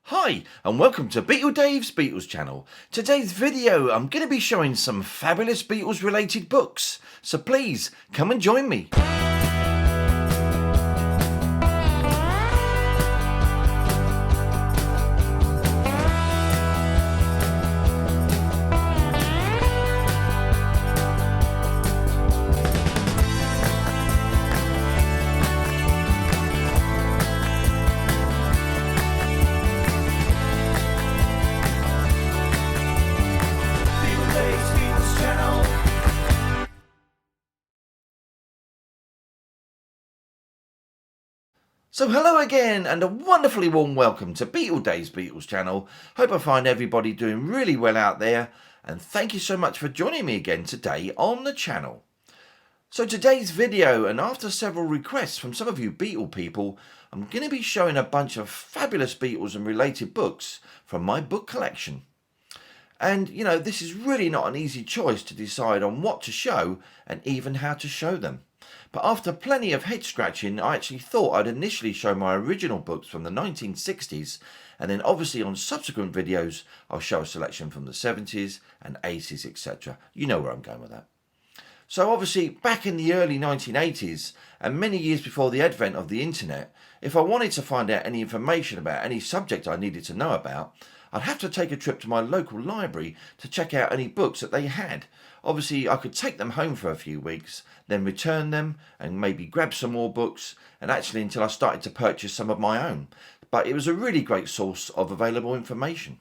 Hi and welcome to BeatleDave's Beatles channel. Today's video I'm going to be showing some fabulous Beatles related books, so please come and join me. So hello again and a wonderfully warm welcome to BeatleDave's Beatles channel. Hope I find everybody doing really well out there, and thank you so much for joining me again today on the channel. So today's video, and after several requests from some of you Beatle people, I'm going to be showing a bunch of fabulous Beatles and related books from my book collection. And you know, this is really not an easy choice to decide on what to show and even how to show them. But after plenty of head scratching, I actually thought I'd initially show my original books from the 1960s, and then obviously on subsequent videos I'll show a selection from the 70s and 80s, etc. You know where I'm going with that. So obviously back in the early 1980s and many years before the advent of the internet, if I wanted to find out any information about any subject I needed to know about, I'd have to take a trip to my local library to check out any books that they had. Obviously I could take them home for a few weeks, then return them and maybe grab some more books, and actually until I started to purchase some of my own. But it was a really great source of available information.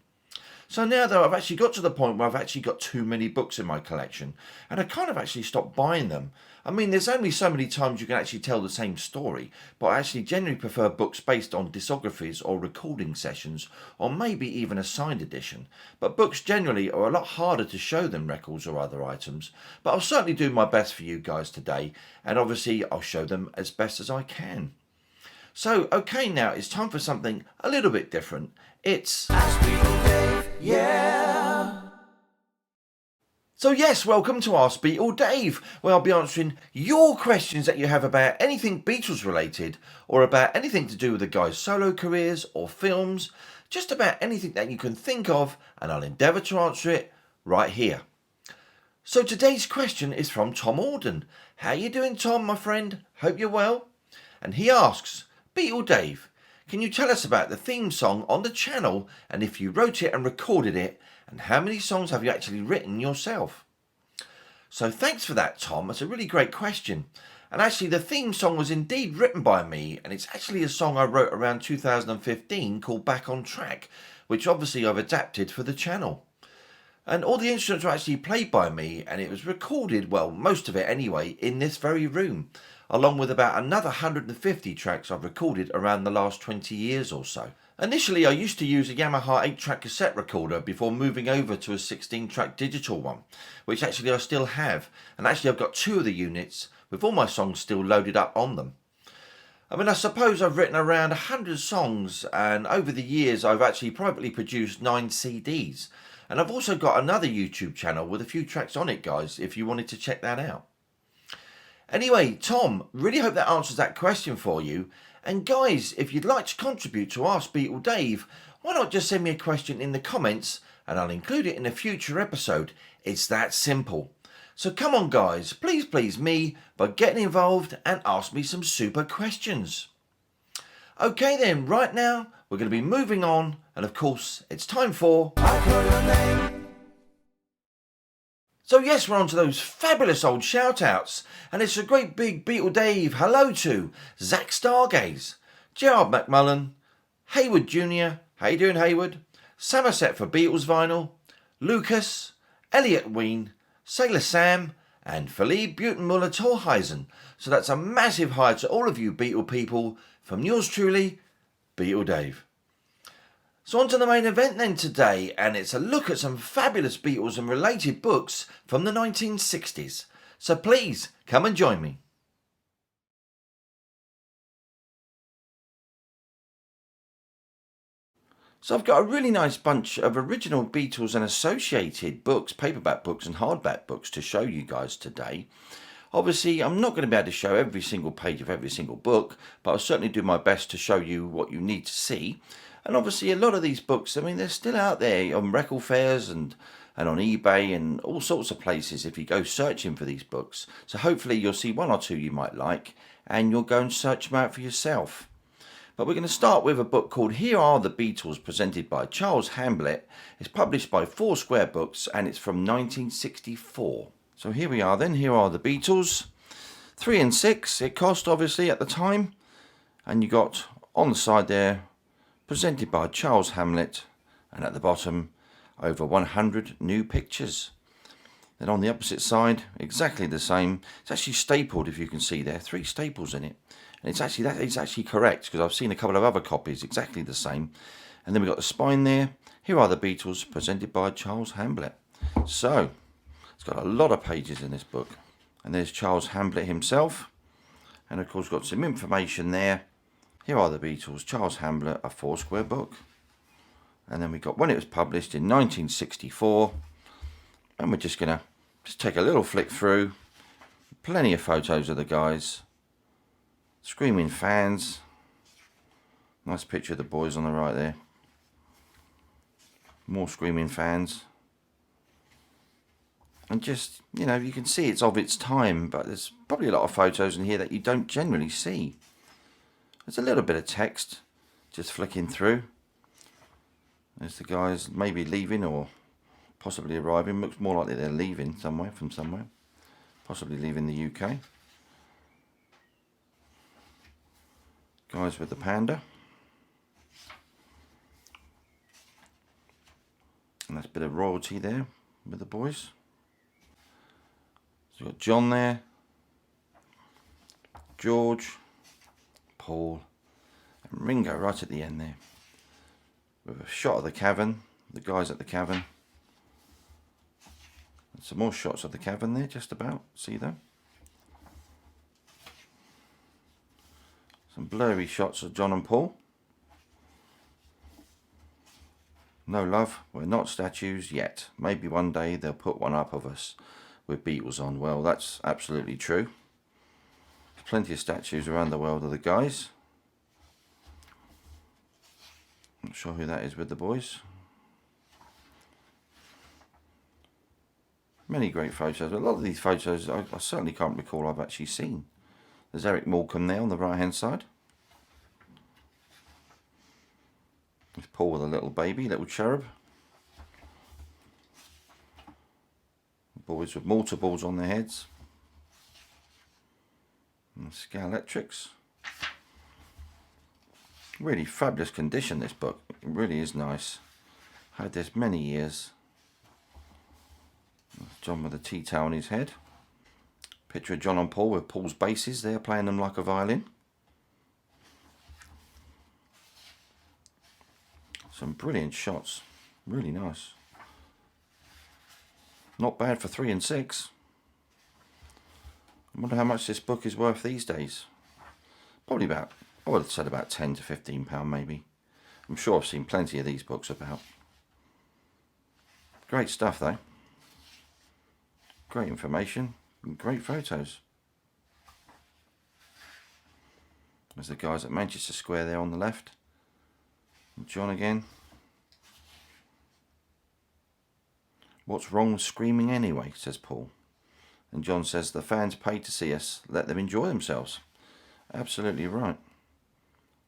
So now though, I've actually got to the point where I've actually got too many books in my collection, and I kind of actually stopped buying them. I mean, there's only so many times you can actually tell the same story, but I actually generally prefer books based on discographies or recording sessions, or maybe even a signed edition. But books generally are a lot harder to show than records or other items, but I'll certainly do my best for you guys today, and obviously I'll show them as best as I can. So, okay, now it's time for something a little bit different. It's Ask BeatleDave, yeah! So yes, welcome to Ask BeatleDave, where I'll be answering your questions that you have about anything Beatles related, or about anything to do with the guys' solo careers or films, just about anything that you can think of, and I'll endeavour to answer it right here. So today's question is from Tom Auden. How you doing, Tom, my friend? Hope you're well. And he asks, BeatleDave, can you tell us about the theme song on the channel, and if you wrote it and recorded it, and how many songs have you actually written yourself? So thanks for that, Tom. That's a really great question. And actually the theme song was indeed written by me, and it's actually a song I wrote around 2015 called Back on Track, which obviously I've adapted for the channel. And all the instruments were actually played by me, and it was recorded, well, most of it anyway, in this very room, along with about another 150 tracks I've recorded around the last 20 years or so. Initially I used to use a Yamaha 8-track cassette recorder before moving over to a 16-track digital one, which actually I still have, and actually I've got 2 of the units with all my songs still loaded up on them. I mean, I suppose I've written around 100 songs, and over the years I've actually privately produced 9 CDs, and I've also got another YouTube channel with a few tracks on it, guys, if you wanted to check that out. Anyway, Tom, really hope that answers that question for you. And guys, if you'd like to contribute to Ask BeatleDave, why not just send me a question in the comments and I'll include it in a future episode. It's that simple. So come on guys, please me by getting involved and ask me some super questions. Okay then, right now we're going to be moving on, and of course it's time for I Call Your Name. So yes, we're on to those fabulous old shout-outs, and it's a great big BeatleDave hello to Zach Stargaze, Gerard McMullen, Hayward Jr., how you doing Hayward, Somerset for Beatles Vinyl, Lucas, Elliot Ween, Sailor Sam, and Philippe Butenmuller Torheisen. So that's a massive hi to all of you Beatle people from yours truly, BeatleDave. So on to the main event then today, and it's a look at some fabulous Beatles and related books from the 1960s. So please, come and join me. So I've got a really nice bunch of original Beatles and associated books, paperback books and hardback books to show you guys today. Obviously, I'm not going to be able to show every single page of every single book, but I'll certainly do my best to show you what you need to see. And obviously a lot of these books, I mean, they're still out there on record fairs and on eBay and all sorts of places if you go searching for these books. So hopefully you'll see one or two you might like and you'll go and search them out for yourself. But we're going to start with a book called Here Are the Beatles, presented by Charles Hamblett. It's published by Four Square Books and it's from 1964. So here we are then. Here Are the Beatles. 3 and 6 it cost obviously at the time. And you got on the side there, presented by Charles Hamblett, and at the bottom, over 100 new pictures. Then on the opposite side, exactly the same. It's actually stapled, if you can see there, 3 staples in it. And it's actually correct, because I've seen a couple of other copies exactly the same. And then we've got the spine there. Here Are the Beatles, presented by Charles Hamblett. So, it's got a lot of pages in this book. And there's Charles Hamblett himself. And of course, got some information there. Here Are the Beatles, Charles Hamblett, a Four Square book. And then we got when it was published in 1964. And we're just going to take a little flick through. Plenty of photos of the guys. Screaming fans. Nice picture of the boys on the right there. More screaming fans. And just, you know, you can see it's of its time, but there's probably a lot of photos in here that you don't generally see. There's a little bit of text just flicking through. There's the guys maybe leaving or possibly arriving. Looks more likely they're leaving from somewhere. Possibly leaving the UK. Guys with the panda. And that's a bit of royalty there with the boys. So we've got John there. George. Paul and Ringo right at the end there with a shot of the cavern, the guys at the cavern, and some more shots of the cavern there just about, see them, some blurry shots of John and Paul. No love, we're not statues yet, maybe one day they'll put one up of us with Beatles on. Well, that's absolutely true. Plenty of statues around the world of the guys. Not sure who that is with the boys. Many great photos. A lot of these photos I certainly can't recall I've actually seen. There's Eric Morecambe there on the right hand side. There's Paul with a little baby, little cherub. Boys with mortar balls on their heads. And Scalextrics. Really fabulous condition, this book. It really is nice. Had this many years. John with a tea towel on his head. Picture of John and Paul with Paul's basses there, playing them like a violin. Some brilliant shots. Really nice. Not bad for 3 and 6. I wonder how much this book is worth these days. Probably about, I would have said about £10 to £15 maybe. I'm sure I've seen plenty of these books about. Great stuff though. Great information and great photos. There's the guys at Manchester Square there on the left. And John again. What's wrong with screaming anyway, says Paul. And John says, the fans pay to see us, let them enjoy themselves. Absolutely right.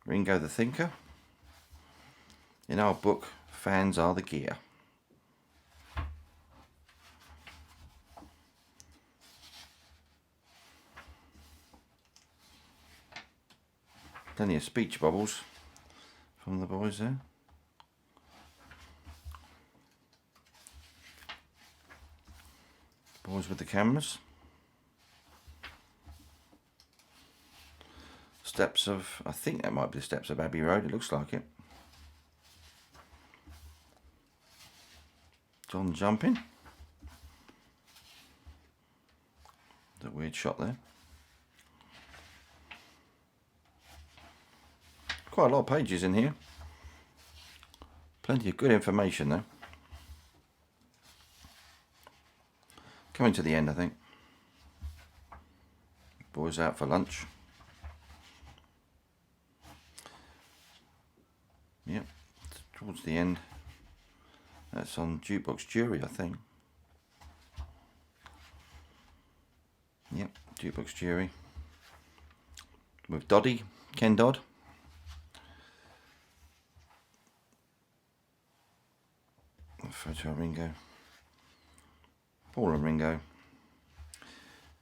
Ringo the Thinker. In our book, fans are the gear. Plenty of speech bubbles from the boys there. Boys with the cameras. Steps of, I think that might be the steps of Abbey Road, it looks like it. John jumping. That weird shot there. Quite a lot of pages in here. Plenty of good information though. Coming to the end, I think. Boys out for lunch. Yep, towards the end. That's on Jukebox Jury, I think. Yep, Jukebox Jury. With Doddy, Ken Dodd. A photo of Ringo. Paul and Ringo.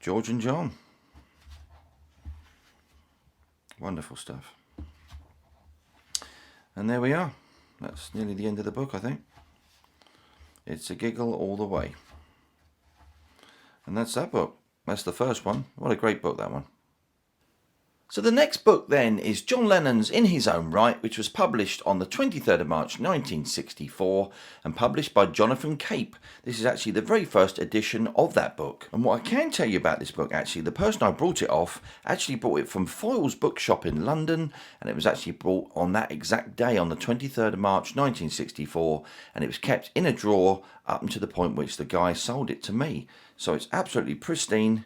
George and John. Wonderful stuff. And there we are. That's nearly the end of the book, I think. It's a giggle all the way. And that's that book. That's the first one. What a great book, that one. So the next book then is John Lennon's In His Own Right, which was published on the 23rd of March 1964 and published by Jonathan Cape. This is actually the very first edition of that book. And what I can tell you about this book, actually, the person I brought it off actually bought it from Foyle's bookshop in London, and it was actually bought on that exact day on the 23rd of March 1964, and it was kept in a drawer up until the point which the guy sold it to me. So it's absolutely pristine,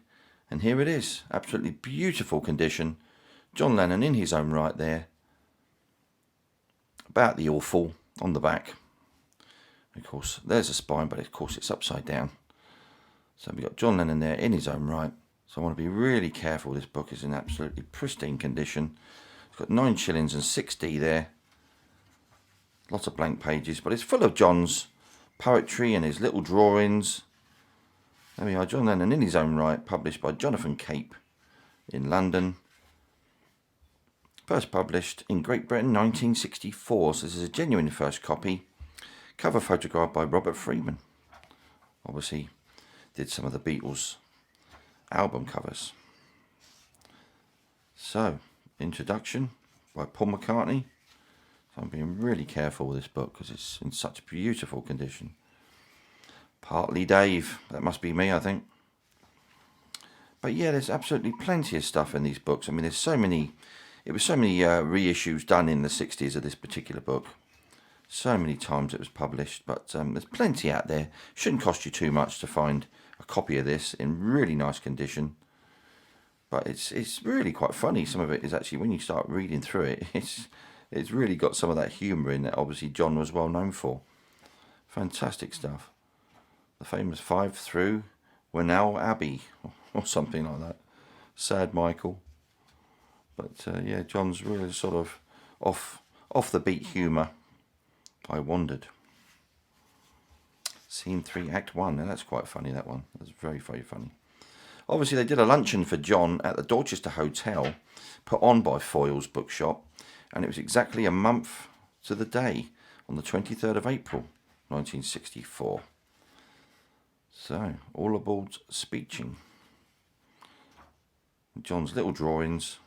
and here it is, absolutely beautiful condition. John Lennon in his own right there. About the awful on the back. Of course, there's a spine, but of course it's upside down. So we've got John Lennon there in his own right. So I want to be really careful. This book is in absolutely pristine condition. It's got 9 shillings and 6d there. Lots of blank pages, but it's full of John's poetry and his little drawings. There we are, John Lennon in his own right, published by Jonathan Cape in London. First published in Great Britain 1964, so this is a genuine first copy. Cover photographed by Robert Freeman. Obviously did some of the Beatles album covers. So, introduction by Paul McCartney. So I'm being really careful with this book because it's in such beautiful condition. Partly Dave, that must be me, I think. But yeah, there's absolutely plenty of stuff in these books. I mean, there's so many. It was so many reissues done in the 60s of this particular book. So many times it was published, but there's plenty out there. Shouldn't cost you too much to find a copy of this in really nice condition. But it's really quite funny. Some of it is actually, when you start reading through it, it's really got some of that humour in that obviously John was well known for. Fantastic stuff. The famous 5 through Winnell Abbey, or something like that. Sad Michael. But yeah, John's really sort of off the beat humour. I Wandered. Scene 3, Act 1. Now that's quite funny, that one. That's very, very funny. Obviously, they did a luncheon for John at the Dorchester Hotel, put on by Foyle's bookshop, and it was exactly a month to the day, on the 23rd of April, 1964. So, all aboard speeching. John's little drawings.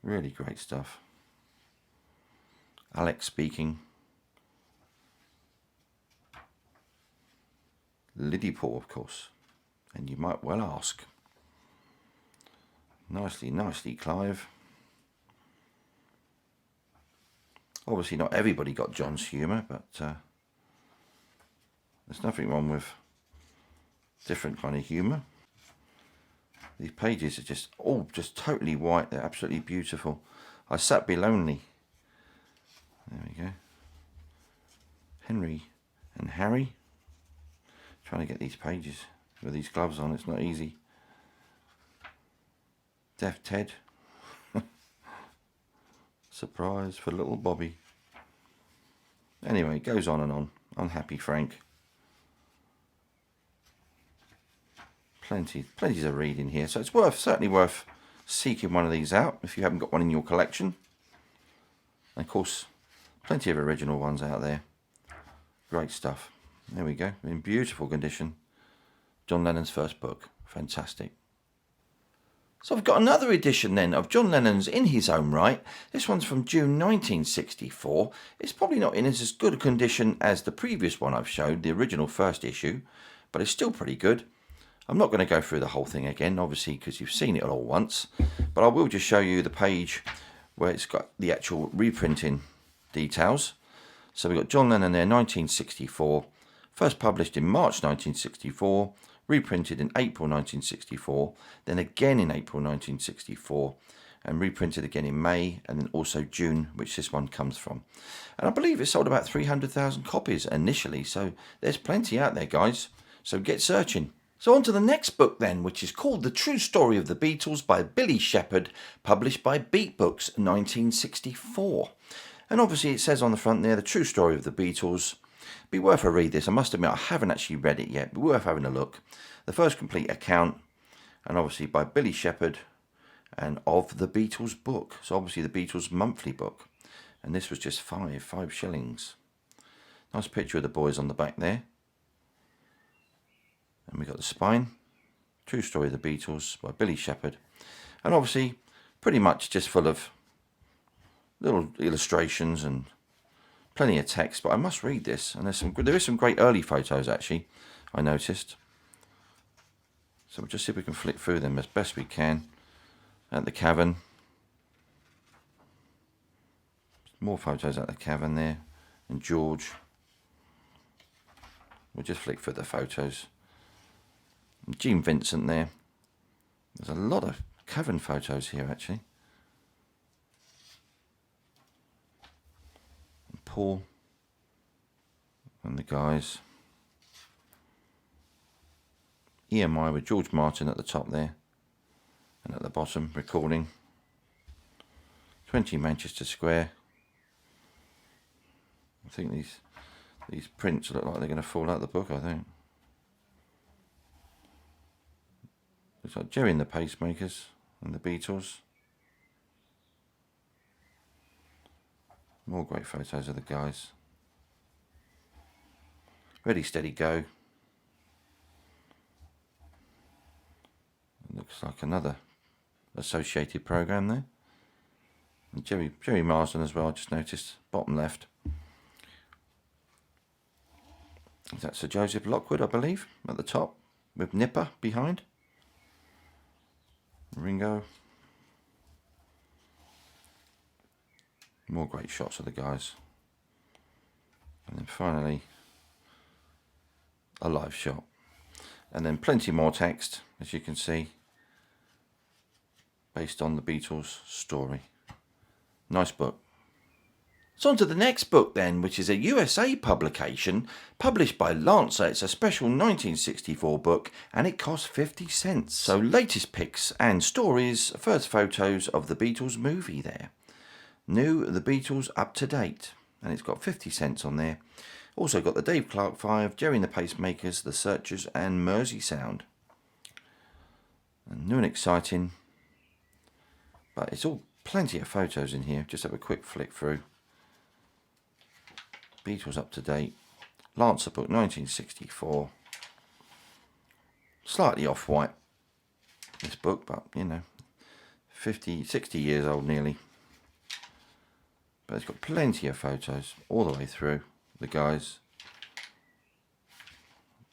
Really great stuff. Alex speaking. Liddypaw, of course. And you might well ask. Nicely, nicely, Clive. Obviously not everybody got John's humour, but there's nothing wrong with different kind of humour. These pages are just all just totally white. They're absolutely beautiful. I Sat Be Lonely. There we go. Henry and Harry. Trying to get these pages with these gloves on. It's not easy. Deaf Ted. Surprise for little Bobby. Anyway, it goes on and on. Unhappy Frank. Plenty of reading here, so it's certainly worth seeking one of these out if you haven't got one in your collection. And of course, plenty of original ones out there. Great stuff. There we go, in beautiful condition. John Lennon's first book, fantastic. So I've got another edition then of John Lennon's In His Own Right. This one's from June 1964. It's probably not in as good a condition as the previous one I've showed, the original first issue, but it's still pretty good. I'm not going to go through the whole thing again, obviously, because you've seen it all once. But I will just show you the page where it's got the actual reprinting details. So we've got John Lennon there, 1964. First published in March 1964. Reprinted in April 1964. Then again in April 1964. and reprinted again in May, and then also June, which this one comes from. And I believe it sold about 300,000 copies initially, so there's plenty out there, guys. So get searching. So on to the next book then, which is called The True Story of the Beatles by Billy Shepherd, published by Beat Books, 1964. And obviously it says on the front there, The True Story of the Beatles. Be worth a read this. I must admit I haven't actually read it yet, but worth having a look. The first complete account, and obviously by Billy Shepherd, and of the Beatles book. So obviously the Beatles monthly book. And this was just five shillings. Nice picture of the boys on the back there. And we got the spine, True Story of the Beatles by Billy Shepherd. And obviously pretty much just full of little illustrations and plenty of text, but I must read this. And there is some great early photos actually, I noticed. So we'll just see if we can flick through them as best we can. At the cavern. More photos at the cavern there. And George. We'll just flick through the photos. Gene Vincent there. There's a lot of cavern photos here actually. And Paul and the guys. EMI with George Martin at the top there, and at the bottom recording. 20 Manchester Square. I think these prints look like they're going to fall out of the book, I think. Looks like Jerry and the Pacemakers and the Beatles. More great photos of the guys. Ready, steady, go. It looks like another associated program there. And Jerry Marsden as well, I just noticed, bottom left. Is that Sir Joseph Lockwood, I believe, at the top, with Nipper behind. Ringo. More great shots of the guys. And then finally, a live shot. And then plenty more text, as you can see, based on the Beatles story. Nice book. So on to the next book then, which is a USA publication published by Lancer. It's a special 1964 book and it costs 50 cents. So latest pics and stories, first photos of the Beatles movie there. New The Beatles Up To Date, and it's got 50 cents on there. Also got the Dave Clark 5, Jerry and the Pacemakers, The Searchers and Mersey Sound. And new and exciting, but it's all plenty of photos in here. Just have a quick flick through. Beatles Up To Date, Lancer book 1964. Slightly off-white, this book, but you know, 60 years old nearly. But it's got plenty of photos all the way through. The guys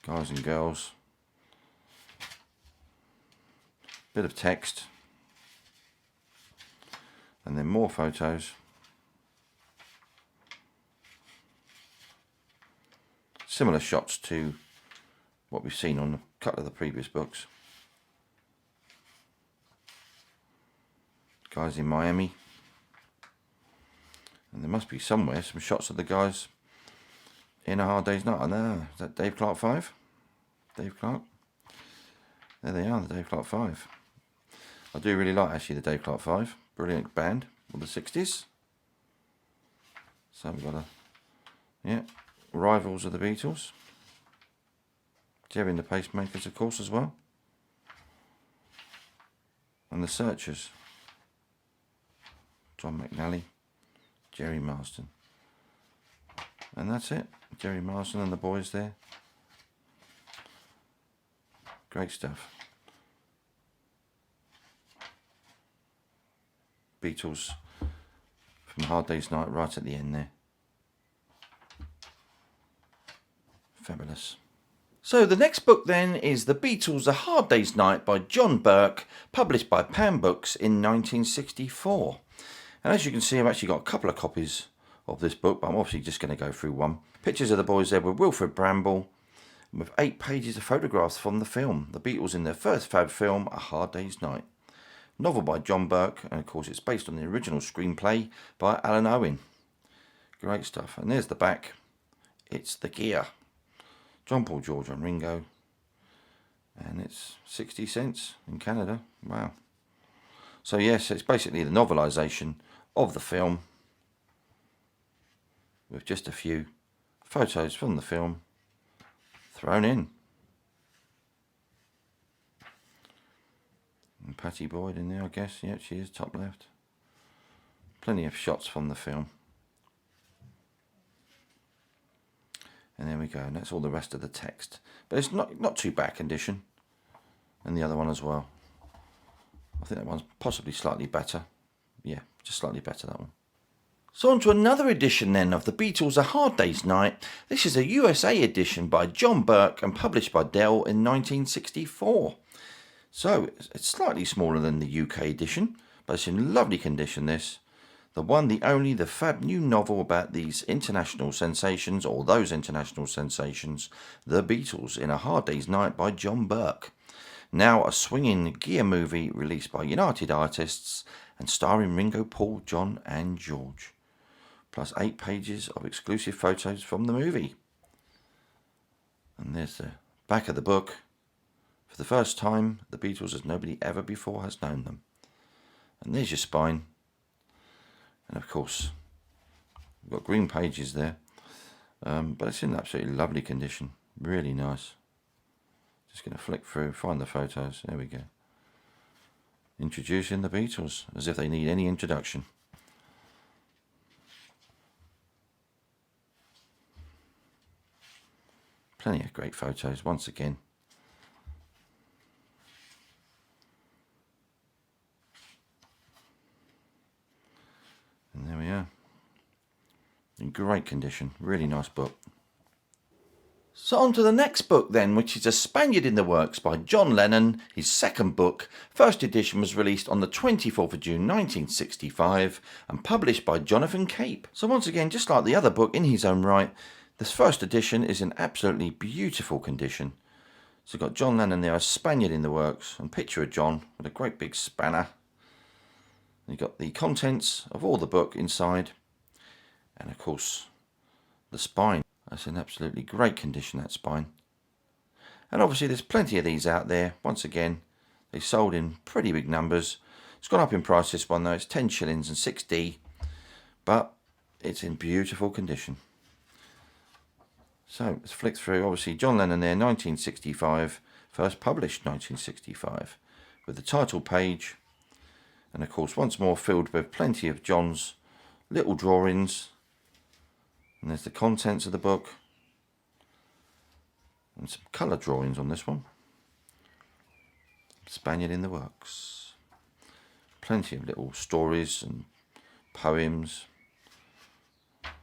and girls. Bit of text. And then more photos. Similar shots to what we've seen on a couple of the previous books. Guys in Miami. And there must be somewhere some shots of the guys in A Hard Day's Night. I know, is that Dave Clark 5? Dave Clark? There they are, the Dave Clark 5. I do really like actually the Dave Clark 5. Brilliant band of the 60s. So we've got rivals of the Beatles. Jerry and the Pacemakers, of course, as well. And the Searchers. John McNally, Jerry Marsden. And that's it. Jerry Marsden and the boys there. Great stuff. Beatles from Hard Day's Night right at the end there. Fabulous. So the next book then is The Beatles A Hard Day's Night by John Burke, published by Pan Books in 1964. And as you can see, I've actually got a couple of copies of this book, but I'm obviously just going to go through one. Pictures of the boys there with Wilfred Bramble, with 8 pages of photographs from the film. The Beatles in their first fab film, A Hard Day's Night. Novel by John Burke, and of course it's based on the original screenplay by Alan Owen. Great stuff. And there's the back. It's the gear. John, Paul, George and Ringo. And it's 60 cents in Canada. Wow. So yes, it's basically the novelisation of the film with just a few photos from the film thrown in. And Patty Boyd in there, I guess. Yep, she is top left. Plenty of shots from the film. And there we go, and that's all the rest of the text. But it's not too bad condition. And the other one as well. I think that one's possibly slightly better. Yeah, just slightly better, that one. So on to another edition then of the Beatles A Hard Day's Night. This is a USA edition by John Burke and published by Dell in 1964. So it's slightly smaller than the UK edition, but it's in lovely condition this. The one, the only, the fab new novel about these international sensations, or those international sensations, the Beatles in A Hard Day's Night by John Burke. Now a swinging gear movie released by United Artists and starring Ringo, Paul, John and George. Plus 8 pages of exclusive photos from the movie. And there's the back of the book. For the first time, the Beatles as nobody ever before has known them. And there's your spine. And of course, we've got green pages there. But it's in absolutely lovely condition. Really nice. Just going to flick through, find the photos. There we go. Introducing the Beatles, as if they need any introduction. Plenty of great photos once again. And there we are. In great condition. Really nice book. So on to the next book then, which is A Spaniard in the Works by John Lennon, his second book. First edition was released on the 24th of June 1965 and published by Jonathan Cape. So once again, just like the other book in his own right, this first edition is in absolutely beautiful condition. So got John Lennon there, A Spaniard in the Works, and picture of John with a great big spanner. You've got the contents of all the book inside, and of course the spine. That's in absolutely great condition, that spine. And obviously there's plenty of these out there. Once again, they sold in pretty big numbers. It's gone up in price, this one though. It's 10 shillings and 6d, but it's in beautiful condition. So let's flick through. Obviously John Lennon there, 1965, first published 1965, with the title page. And of course, once more filled with plenty of John's little drawings. And there's the contents of the book. And some colour drawings on this one. Spaniard in the Works. Plenty of little stories and poems.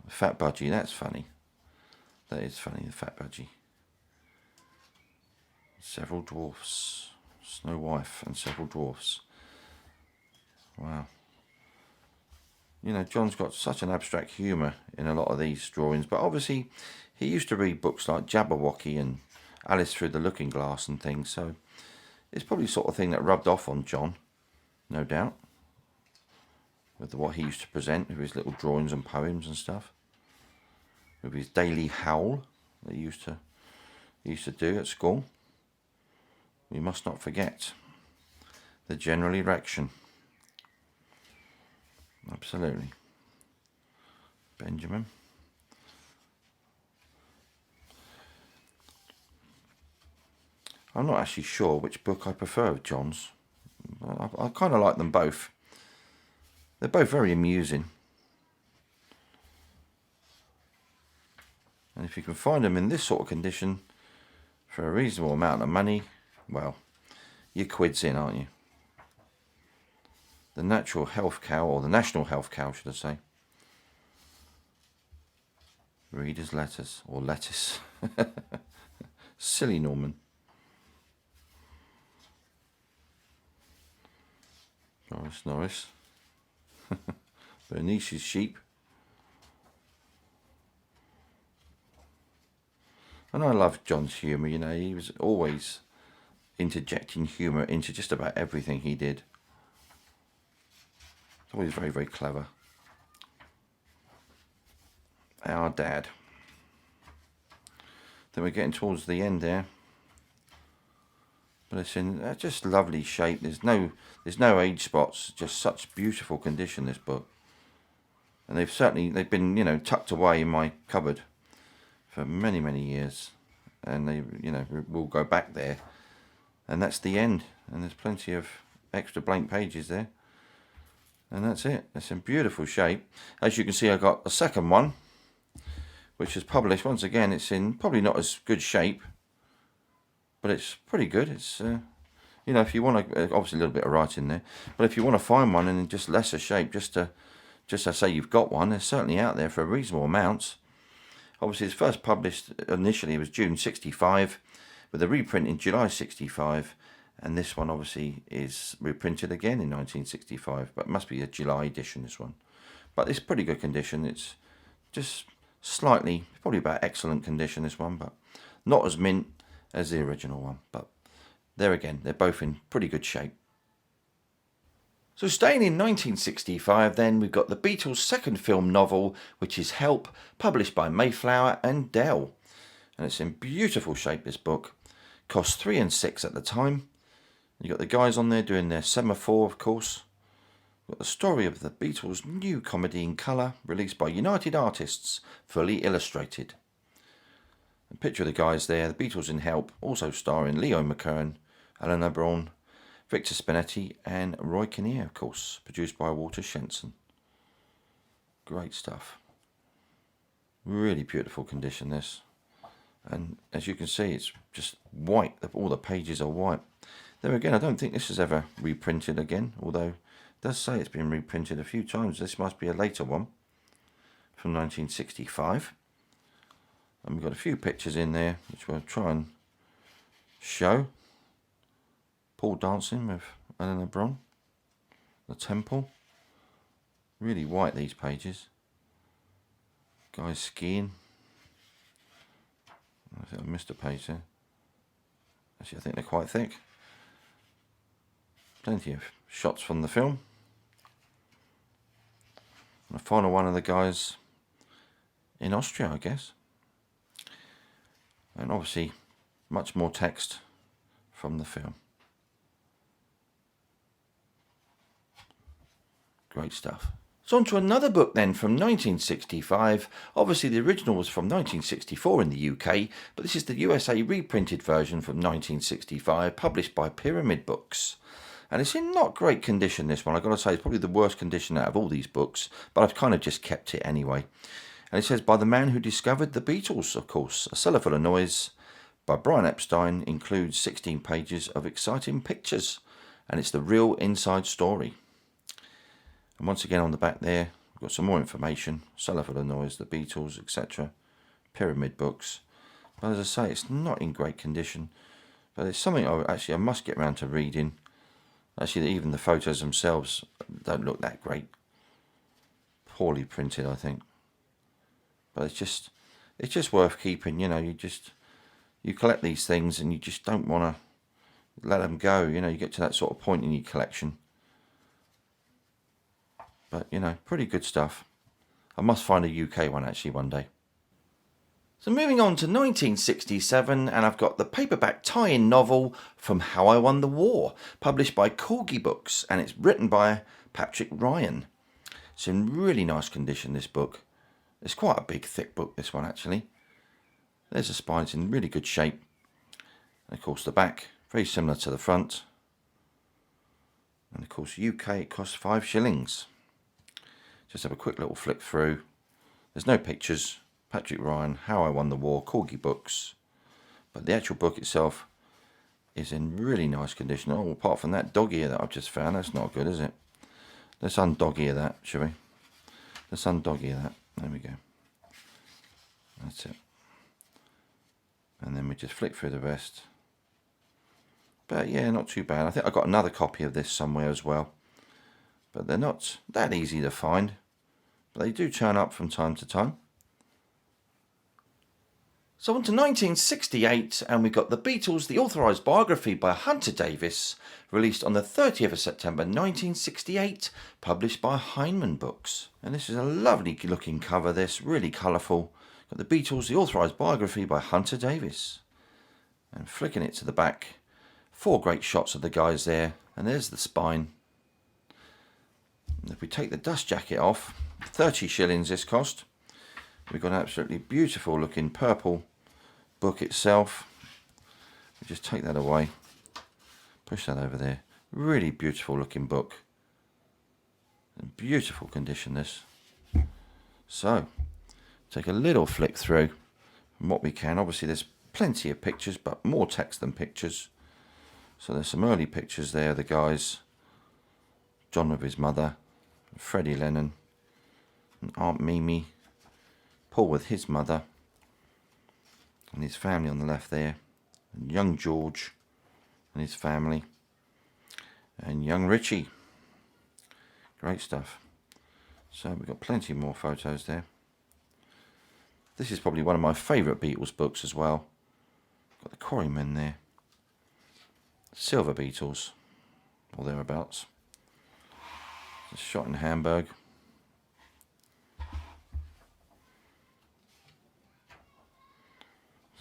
The Fat Budgie, that's funny. That is funny, the Fat Budgie. Several dwarfs. Snow Wife and several dwarfs. Wow. You know, John's got such an abstract humour in a lot of these drawings, but obviously he used to read books like Jabberwocky and Alice Through the Looking Glass and things, so it's probably the sort of thing that rubbed off on John, no doubt, with what he used to present with his little drawings and poems and stuff, with his daily howl that he used to do at school. We must not forget the general erection. Absolutely. Benjamin. I'm not actually sure which book I prefer of John's. I kind of like them both. They're both very amusing. And if you can find them in this sort of condition for a reasonable amount of money, well, you're quids in, aren't you? The Natural Health Cow, or the National Health Cow, should I say. Reader's Letters, or Lettuce. Silly Norman. Norris. Bernice's sheep. And I love John's humour, you know, he was always interjecting humour into just about everything he did. It's always very, very clever. Our Dad. Then we're getting towards the end there. But it's in just lovely shape. There's no age spots. Just such beautiful condition, this book. And they've been, you know, tucked away in my cupboard for many, many years. And they, you know, will go back there. And that's the end. And there's plenty of extra blank pages there. And that's it. It's in beautiful shape. As you can see, I got a second one, which is published. Once again, it's in probably not as good shape, but it's pretty good. It's, you know, if you want to, obviously a little bit of writing there, but if you want to find one in just lesser shape, just to say you've got one, they're certainly out there for a reasonable amount. Obviously, it's first published initially, it was June 65, with a reprint in July 65, and this one obviously is reprinted again in 1965, but it must be a July edition, this one. But it's pretty good condition. It's just slightly, probably about excellent condition, this one, but not as mint as the original one. But there again, they're both in pretty good shape. So staying in 1965 then, we've got the Beatles' second film novel, which is Help, published by Mayflower and Dell. And it's in beautiful shape, this book. Cost 3 and 6 at the time. You've got the guys on there doing their semaphore, of course. Got the story of the Beatles' new comedy in colour, released by United Artists, fully illustrated. A picture of the guys there, the Beatles in Help, also starring Leo McKern, Eleanor Braun, Victor Spinetti and Roy Kinnear, of course, produced by Walter Shenson. Great stuff. Really beautiful condition, this. And as you can see, it's just white. All the pages are white. There again, I don't think this is ever reprinted again, although it does say it's been reprinted a few times. This must be a later one from 1965. And we've got a few pictures in there, which we'll try and show. Paul dancing with Eleanor Braun. The temple. Really white, these pages. Guys skiing. I think I missed a page there. Actually, I think they're quite thick. Plenty of shots from the film. And the final one of the guys in Austria, I guess. And obviously, much more text from the film. Great stuff. So on to another book then from 1965. Obviously the original was from 1964 in the UK, but this is the USA reprinted version from 1965, published by Pyramid Books. And it's in not great condition, this one. I've got to say, it's probably the worst condition out of all these books, but I've kind of just kept it anyway. And it says, by the man who discovered the Beatles, of course. A Cellar Full of Noise by Brian Epstein includes 16 pages of exciting pictures, and it's the real inside story. And once again on the back there, we've got some more information. Cellarful of Noise, the Beatles, etc. Pyramid Books. But as I say, it's not in great condition. But it's something I must get around to reading. Actually, even the photos themselves don't look that great. Poorly printed, I think. But it's just worth keeping. You know, you collect these things and you just don't want to let them go. You know, you get to that sort of point in your collection. But, you know, pretty good stuff. I must find a UK one, actually, one day. So moving on to 1967, and I've got the paperback tie-in novel From How I Won the War, published by Corgi Books, and it's written by Patrick Ryan. It's in really nice condition, this book. It's quite a big, thick book, this one, actually. There's the spine, it's in really good shape. And, of course, the back, very similar to the front. And, of course, UK, it costs 5 shillings. Just have a quick little flick through. There's no pictures. Patrick Ryan, How I Won the War, Corgi Books. But the actual book itself is in really nice condition. Oh, apart from that dog ear that I've just found. That's not good, is it? Let's undog ear that, shall we? Let's undog ear that. There we go. That's it. And then we just flick through the rest. But yeah, not too bad. I think I've got another copy of this somewhere as well. But they're not that easy to find. But they do turn up from time to time. So on to 1968, and we've got the Beatles, the Authorised Biography by Hunter Davies, released on the 30th of September 1968, published by Heinemann Books. And this is a lovely looking cover, this, really colourful. Got the Beatles, the Authorised Biography by Hunter Davies. And flicking it to the back, 4 great shots of the guys there, and there's the spine. And if we take the dust jacket off, 30 shillings this cost. We've got an absolutely beautiful looking purple book itself. We just take that away, push that over there. Really beautiful looking book. In beautiful condition, this. So, take a little flick through from what we can. Obviously there's plenty of pictures, but more text than pictures. So there's some early pictures there, the guys. John with his mother, Freddie Lennon, and Aunt Mimi, Paul with his mother, and his family on the left there, and young George and his family, and young Richie. Great stuff. So we've got plenty more photos there. This is probably one of my favourite Beatles books as well. Got the Quarrymen there. Silver Beatles, or thereabouts. It's shot in Hamburg.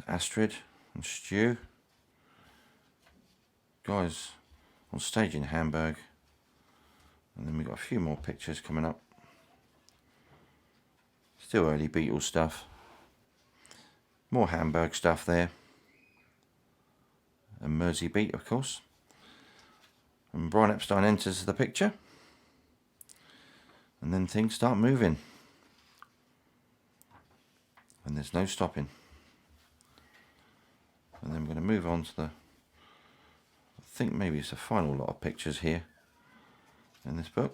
Astrid and Stu, guys on stage in Hamburg, and then we've got a few more pictures coming up. Still early Beatles stuff, more Hamburg stuff there, and Mersey Beat of course, and Brian Epstein enters the picture, and then things start moving, and there's no stopping. And then we're going to move on to the, I think maybe it's the final lot of pictures here in this book.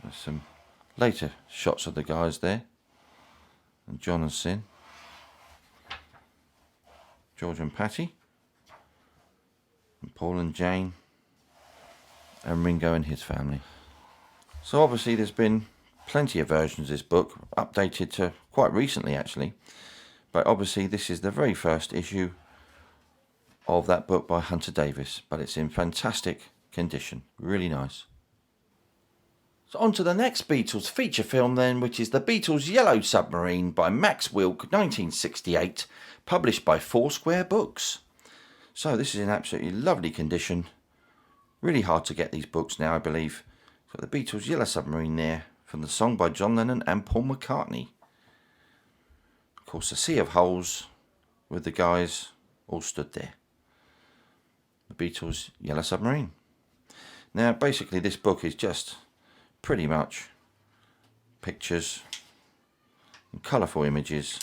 There's some later shots of the guys there, and John and Sin, George and Patty, and Paul and Jane, and Ringo and his family. So obviously there's been plenty of versions of this book, updated to quite recently actually, but obviously this is the very first issue of that book by Hunter Davies, but it's in fantastic condition, really nice. So on to the next Beatles feature film then, which is the Beatles Yellow Submarine by Max Wilk, 1968, published by Foursquare Books. So this is in absolutely lovely condition, really hard to get these books now I believe. Got the Beatles Yellow Submarine there, from the song by John Lennon and Paul McCartney. Of course, a sea of holes with the guys all stood there. The Beatles' Yellow Submarine. Now, basically, this book is just pretty much pictures and colourful images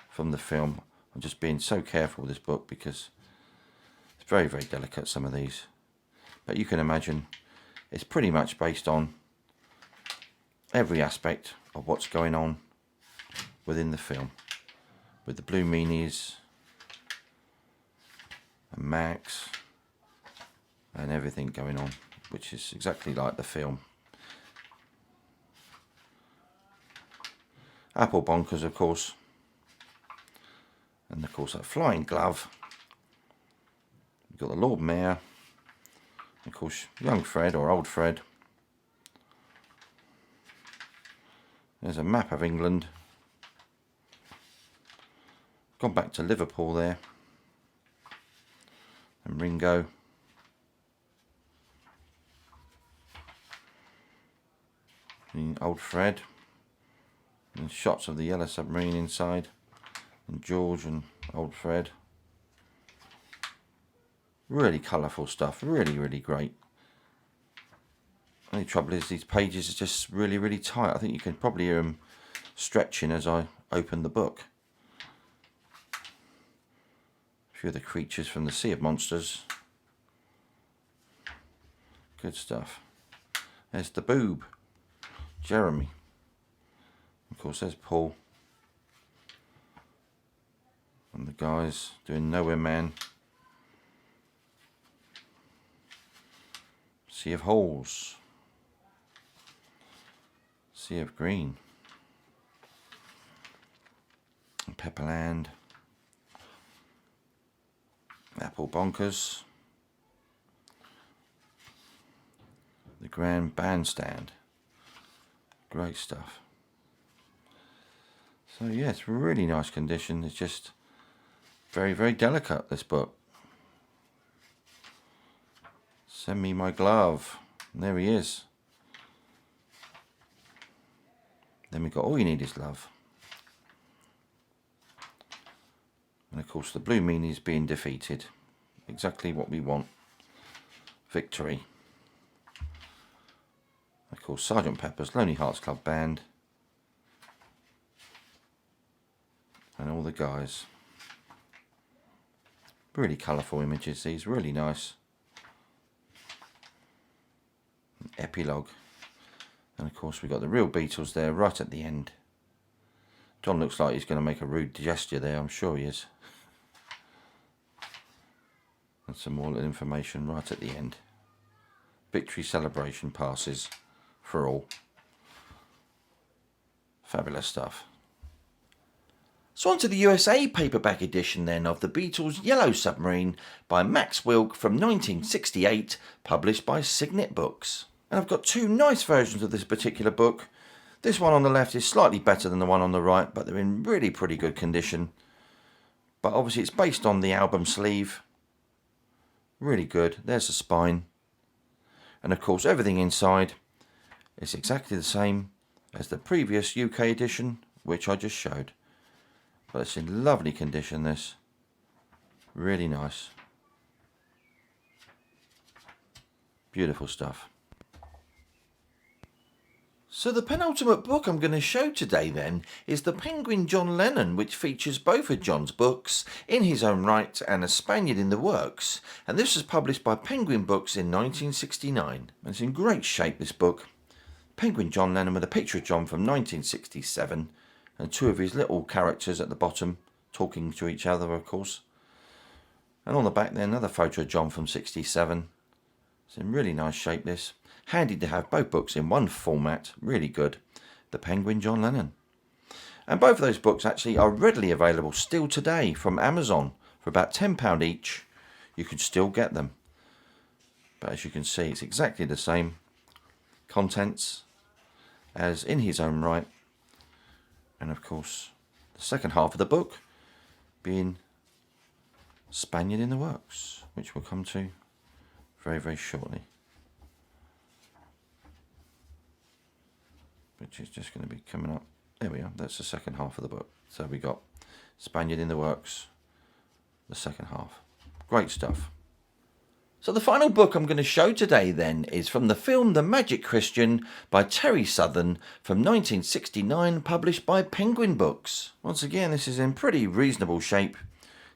from the film. I'm just being so careful with this book because it's very, very delicate, some of these. But you can imagine it's pretty much based on every aspect of what's going on within the film, with the Blue Meanies and Max and everything going on, which is exactly like the film. Apple Bonkers of course, and of course that flying glove. We've got the Lord Mayor, of course young Fred or old Fred. There's a map of England. Gone back to Liverpool there. And Ringo. And old Fred. And shots of the Yellow Submarine inside. And George and old Fred. Really colourful stuff. Really, really great. Only trouble is these pages are just really, really tight. I think you can probably hear them stretching as I open the book. A few of the creatures from the Sea of Monsters. Good stuff. There's the boob, Jeremy. Of course, there's Paul. And the guys doing Nowhere Man. Sea of Holes. Sea of Green. Pepperland. Apple Bonkers. The Grand Bandstand. Great stuff. So yeah, it's really nice condition. It's just very, very delicate, this book. Send me my glove. And there he is. Then we've got All You Need Is Love. And of course the blue meanie is being defeated. Exactly what we want. Victory. Of course, Sgt. Pepper's Lonely Hearts Club Band. And all the guys. Really colourful images, these, really nice. Epilogue. And of course we've got the real Beatles there right at the end. John looks like he's going to make a rude gesture there, I'm sure he is. And some more little information right at the end. Victory celebration passes for all. Fabulous stuff. So on to the USA paperback edition then of the Beatles' Yellow Submarine by Max Wilk from 1968, published by Signet Books. And I've got two nice versions of this particular book. This one on the left is slightly better than the one on the right, but they're in really pretty good condition. But obviously it's based on the album sleeve. Really good. There's the spine. And of course everything inside is exactly the same as the previous UK edition, which I just showed. But it's in lovely condition, this. Really nice. Beautiful stuff. So the penultimate book I'm going to show today then is The Penguin John Lennon, which features both of John's books in his own right and A Spaniard in the Works. And this was published by Penguin Books in 1969. And it's in great shape, this book. Penguin John Lennon with a picture of John from 1967 and two of his little characters at the bottom talking to each other, of course. And on the back there, another photo of John from 67. It's in really nice shape, this. Handy to have both books in one format, really good. The Penguin John Lennon. And both of those books actually are readily available still today from Amazon for about £10 each. You can still get them. But as you can see, it's exactly the same contents as in his own right. And of course, the second half of the book being Spaniard in the Works, which we'll come to very, very shortly. Which is just going to be coming up. There we are. That's the second half of the book. So we got Spaniard in the Works, the second half. Great stuff. So the final book I'm going to show today then is from the film The Magic Christian by Terry Southern from 1969, published by Penguin Books. Once again, this is in pretty reasonable shape.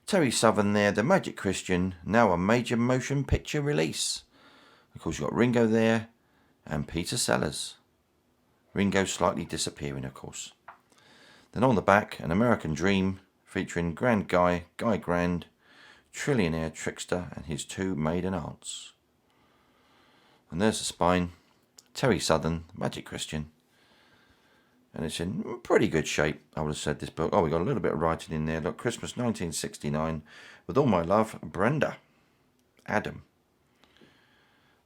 Terry Southern there, The Magic Christian, now a major motion picture release. Of course, you've got Ringo there and Peter Sellers. Ringo slightly disappearing, of course. Then on the back, An American Dream, featuring Grand Guy Grand, trillionaire trickster and his two maiden aunts. And there's the spine. Terry Southern, Magic Christian. And it's in pretty good shape, I would have said, this book. Oh, we got a little bit of writing in there. Look, Christmas 1969. With all my love, Brenda. Adam.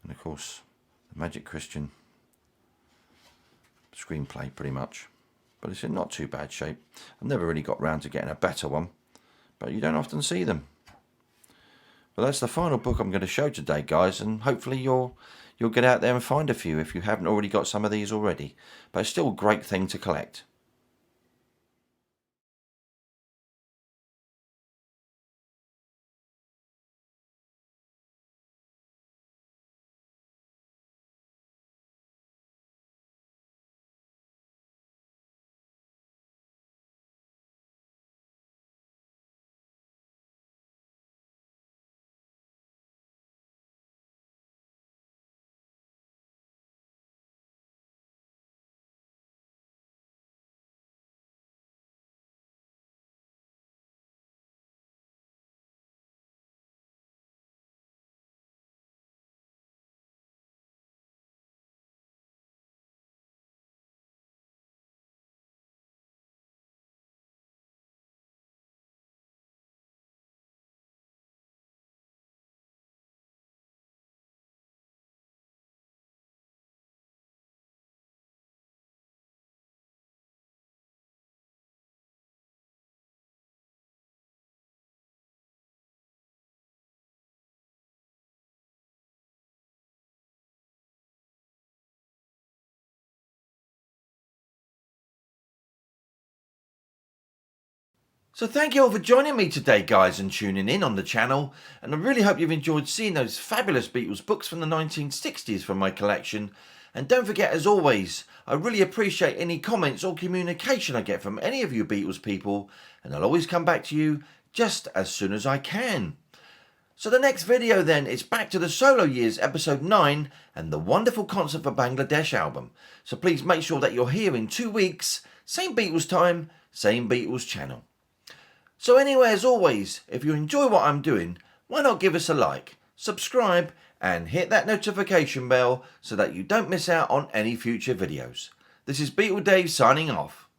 And of course, the Magic Christian screenplay, pretty much. But it's in not too bad shape. I've never really got round to getting a better one. But you don't often see them. But that's the final book I'm going to show today, guys, and hopefully you'll get out there and find a few if you haven't already got some of these already. But it's still a great thing to collect. So thank you all for joining me today, guys, and tuning in on the channel. And I really hope you've enjoyed seeing those fabulous Beatles books from the 1960s from my collection. And don't forget, as always, I really appreciate any comments or communication I get from any of you Beatles people, and I'll always come back to you just as soon as I can. So the next video then is back to the solo years, episode 9, and the wonderful Concert for Bangladesh album. So please make sure that you're here in 2 weeks, same Beatles time, same Beatles channel. So anyway, as always, if you enjoy what I'm doing, why not give us a like, subscribe, and hit that notification bell so that you don't miss out on any future videos. This is BeatleDave signing off.